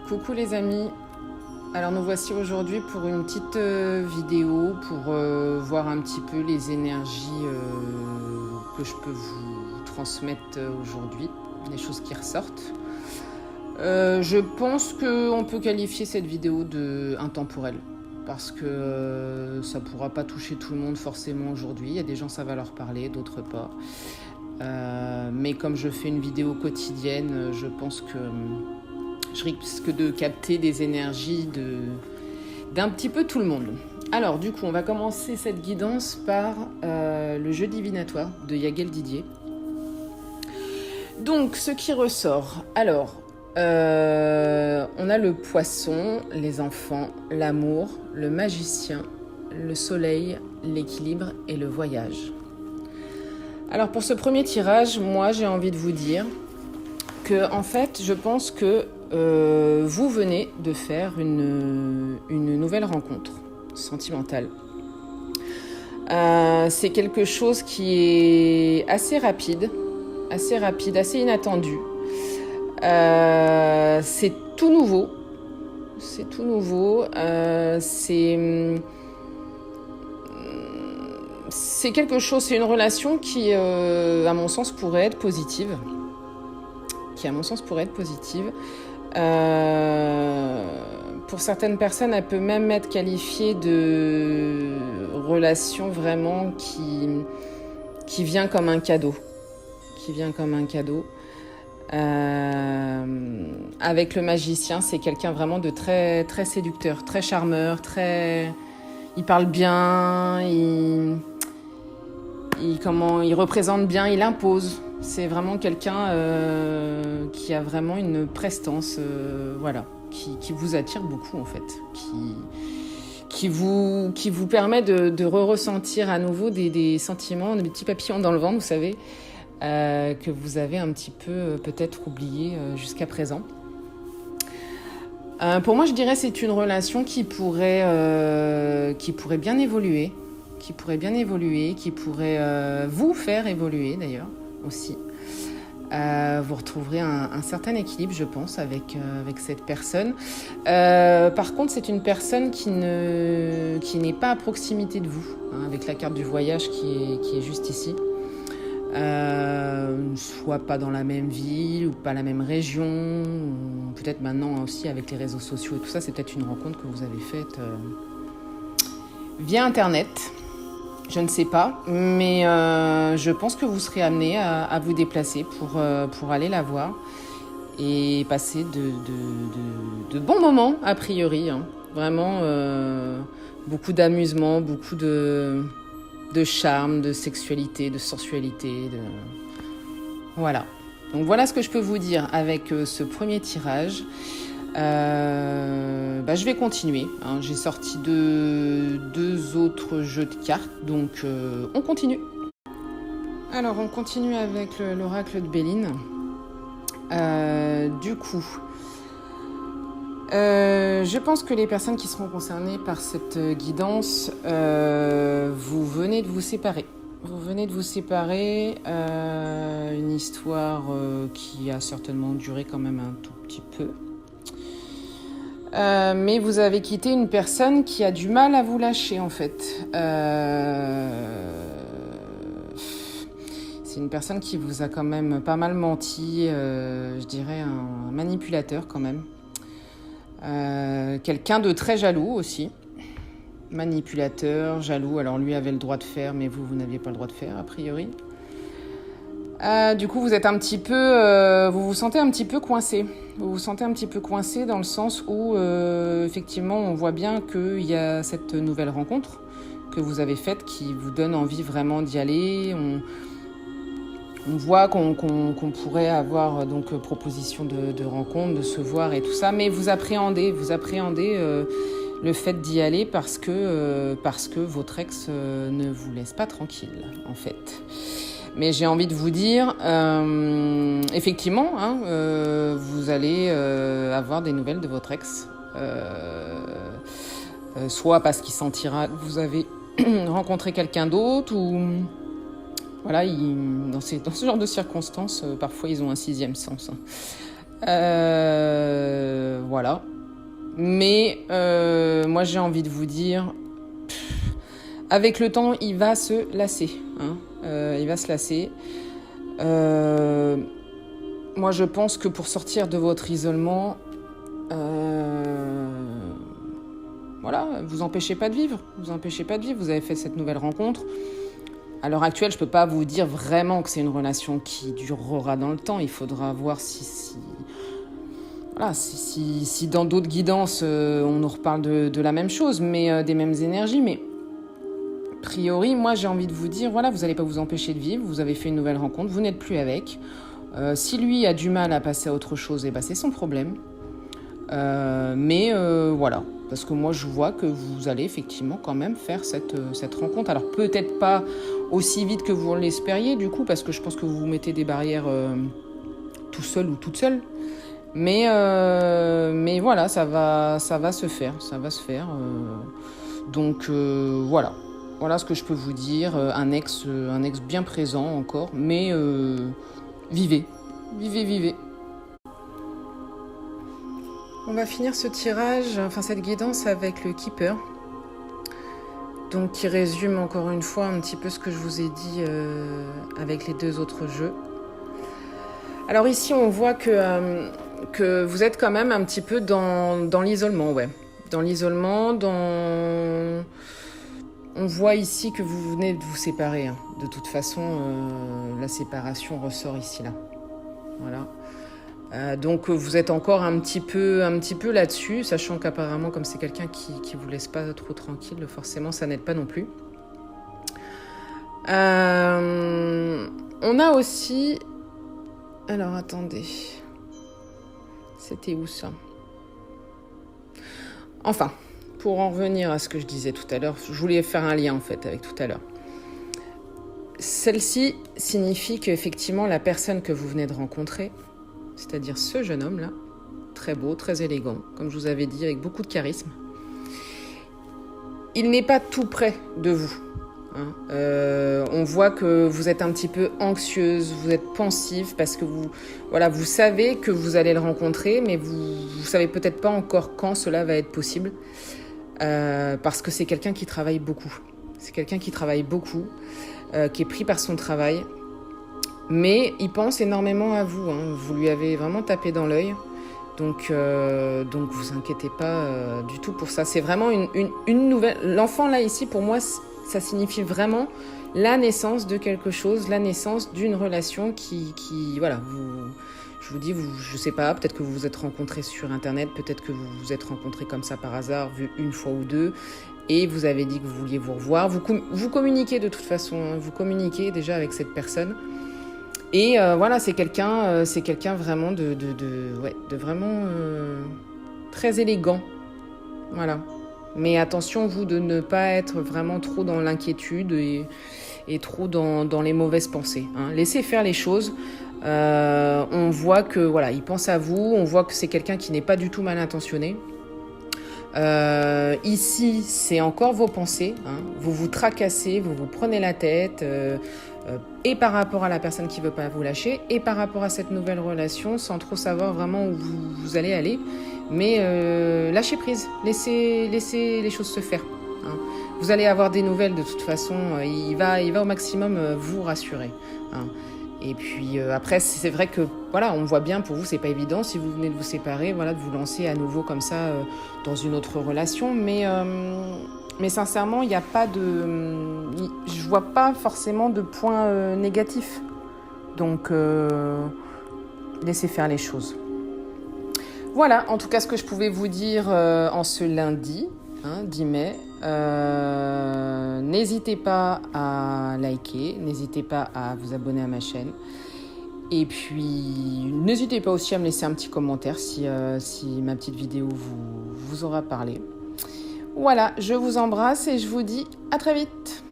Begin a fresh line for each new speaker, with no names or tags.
Coucou les amis, alors nous voici aujourd'hui pour une petite vidéo pour voir un petit peu les énergies que je peux vous transmettre aujourd'hui, les choses qui ressortent. Je pense qu'on peut qualifier cette vidéo d'intemporelle parce que ça ne pourra pas toucher tout le monde forcément aujourd'hui. Il y a des gens ça va leur parler, d'autres pas. Mais comme je fais une vidéo quotidienne, je pense que je risque de capter des énergies d'un petit peu tout le monde. Alors du coup, on va commencer cette guidance par le jeu divinatoire de Yagel Didier. Donc, ce qui ressort. Alors, on a le poisson, les enfants, l'amour, le magicien, le soleil, l'équilibre et le voyage. Alors, pour ce premier tirage, moi, j'ai envie de vous dire que, en fait, je pense que vous venez de faire une nouvelle rencontre sentimentale. C'est quelque chose qui est assez rapide, assez inattendu. C'est tout nouveau. C'est quelque chose, c'est une relation qui, à mon sens, pourrait être positive. Pour certaines personnes, elle peut même être qualifiée de relation vraiment qui vient comme un cadeau. Avec le magicien, c'est quelqu'un vraiment de très, très séducteur, très charmeur, il parle bien, il représente bien, il impose. C'est vraiment quelqu'un qui a vraiment une prestance, qui vous attire beaucoup en fait, qui vous permet de ressentir à nouveau des sentiments, des petits papillons dans le ventre, vous savez, que vous avez un petit peu peut-être oublié jusqu'à présent. Pour moi, je dirais que c'est une relation qui pourrait bien évoluer, qui pourrait vous faire évoluer d'ailleurs aussi. Vous retrouverez un certain équilibre, je pense, avec cette personne. Par contre, c'est une personne qui n'est pas à proximité de vous, hein, avec la carte du voyage qui est juste ici. Soit pas dans la même ville ou pas la même région, ou peut-être maintenant aussi avec les réseaux sociaux et tout ça, c'est peut-être une rencontre que vous avez faite via Internet. Je ne sais pas, mais je pense que vous serez amené à vous déplacer pour aller la voir et passer de bons moments, a priori. Hein. Vraiment, beaucoup d'amusement, beaucoup de charme, de sexualité, de sensualité. Voilà. Donc voilà ce que je peux vous dire avec ce premier tirage. Je vais continuer. Hein. J'ai sorti deux autres jeux de cartes, donc on continue. Alors on continue avec l'oracle de Béline. Du coup, je pense que les personnes qui seront concernées par cette guidance, vous venez de vous séparer. Une histoire qui a certainement duré quand même un tout petit peu. Mais vous avez quitté une personne qui a du mal à vous lâcher en fait. C'est une personne qui vous a quand même pas mal menti, je dirais un manipulateur quand même. Quelqu'un de très jaloux aussi. Manipulateur, jaloux, alors lui avait le droit de faire, mais vous n'aviez pas le droit de faire a priori. Du coup, vous êtes un petit peu, vous vous sentez un petit peu coincé. Dans le sens où, effectivement, on voit bien qu'il y a cette nouvelle rencontre que vous avez faite qui vous donne envie vraiment d'y aller. On voit qu'on pourrait avoir donc proposition de rencontre, de se voir et tout ça, mais vous appréhendez le fait d'y aller parce que votre ex ne vous laisse pas tranquille, en fait. Mais j'ai envie de vous dire, effectivement, hein, vous allez avoir des nouvelles de votre ex, soit parce qu'il sentira que vous avez rencontré quelqu'un d'autre, ou voilà, dans ce genre de circonstances, parfois ils ont un sixième sens. Voilà. voilà. Mais moi, j'ai envie de vous dire, avec le temps, il va se lasser. Hein. Il va se lasser. Moi, je pense que pour sortir de votre isolement, voilà, vous empêchez pas de vivre. Vous empêchez pas de vivre. Vous avez fait cette nouvelle rencontre. À l'heure actuelle, je peux pas vous dire vraiment que c'est une relation qui durera dans le temps. Il faudra voir voilà, si dans d'autres guidances, on nous reparle de la même chose, mais des mêmes énergies. Mais a priori, moi, j'ai envie de vous dire, voilà, vous n'allez pas vous empêcher de vivre. Vous avez fait une nouvelle rencontre. Vous n'êtes plus avec. Si lui a du mal à passer à autre chose, eh ben, c'est son problème. Mais voilà, parce que moi je vois que vous allez effectivement quand même faire cette rencontre. Alors peut-être pas aussi vite que vous l'espériez du coup, parce que je pense que vous vous mettez des barrières tout seul ou toute seule. Mais voilà, ça va se faire, Donc voilà. Voilà ce que je peux vous dire. Un ex bien présent encore, mais vivez. On va finir ce tirage, enfin cette guidance avec le Keeper. Donc qui résume encore une fois un petit peu ce que je vous ai dit avec les deux autres jeux. Alors ici on voit que vous êtes quand même un petit peu dans l'isolement, ouais. Dans l'isolement, on voit ici que vous venez de vous séparer. Hein. De toute façon, la séparation ressort ici, là. Voilà. Donc vous êtes encore un petit peu là-dessus, sachant qu'apparemment comme c'est quelqu'un qui vous laisse pas trop tranquille, forcément ça n'aide pas non plus. On a aussi... Alors attendez, c'était où ça? Enfin, pour en revenir à ce que je disais tout à l'heure, je voulais faire un lien en fait avec tout à l'heure. Celle-ci signifie qu'effectivement la personne que vous venez de rencontrer, c'est-à-dire ce jeune homme-là, très beau, très élégant, comme je vous avais dit, avec beaucoup de charisme. Il n'est pas tout près de vous. Hein. On voit que vous êtes un petit peu anxieuse, vous êtes pensive, parce que vous savez que vous allez le rencontrer, mais vous ne savez peut-être pas encore quand cela va être possible, parce que c'est quelqu'un qui travaille beaucoup. C'est quelqu'un qui travaille beaucoup, qui est pris par son travail. Mais il pense énormément à vous, hein. Vous lui avez vraiment tapé dans l'œil, donc vous inquiétez pas du tout pour ça. C'est vraiment une nouvelle... L'enfant là ici, pour moi, ça signifie vraiment la naissance de quelque chose, la naissance d'une relation qui voilà, je vous dis, je sais pas, peut-être que vous vous êtes rencontrés sur Internet, peut-être que vous vous êtes rencontrés comme ça par hasard, vu une fois ou deux, et vous avez dit que vous vouliez vous revoir. Vous communiquez de toute façon, hein. Vous communiquez déjà avec cette personne. Et voilà, c'est quelqu'un vraiment de vraiment très élégant. Voilà. Mais attention, vous, de ne pas être vraiment trop dans l'inquiétude et trop dans les mauvaises pensées. Hein. Laissez faire les choses. On voit que voilà, il pense à vous. On voit que c'est quelqu'un qui n'est pas du tout mal intentionné. Ici, c'est encore vos pensées. Hein. Vous vous tracassez, vous vous prenez la tête. Et par rapport à la personne qui ne veut pas vous lâcher, et par rapport à cette nouvelle relation, sans trop savoir vraiment où vous allez aller. Mais lâchez prise, laissez les choses se faire. Hein. Vous allez avoir des nouvelles de toute façon, il va au maximum vous rassurer. Hein. Et puis après, c'est vrai que voilà, on voit bien pour vous, c'est pas évident si vous venez de vous séparer, voilà, de vous lancer à nouveau comme ça dans une autre relation. Mais sincèrement, il n'y a pas je vois pas forcément de points négatifs. Donc, laissez faire les choses. Voilà, en tout cas, ce que je pouvais vous dire en ce lundi, 10 mai. N'hésitez pas à liker, n'hésitez pas à vous abonner à ma chaîne. Et puis, n'hésitez pas aussi à me laisser un petit commentaire si ma petite vidéo vous aura parlé. Voilà, je vous embrasse et je vous dis à très vite.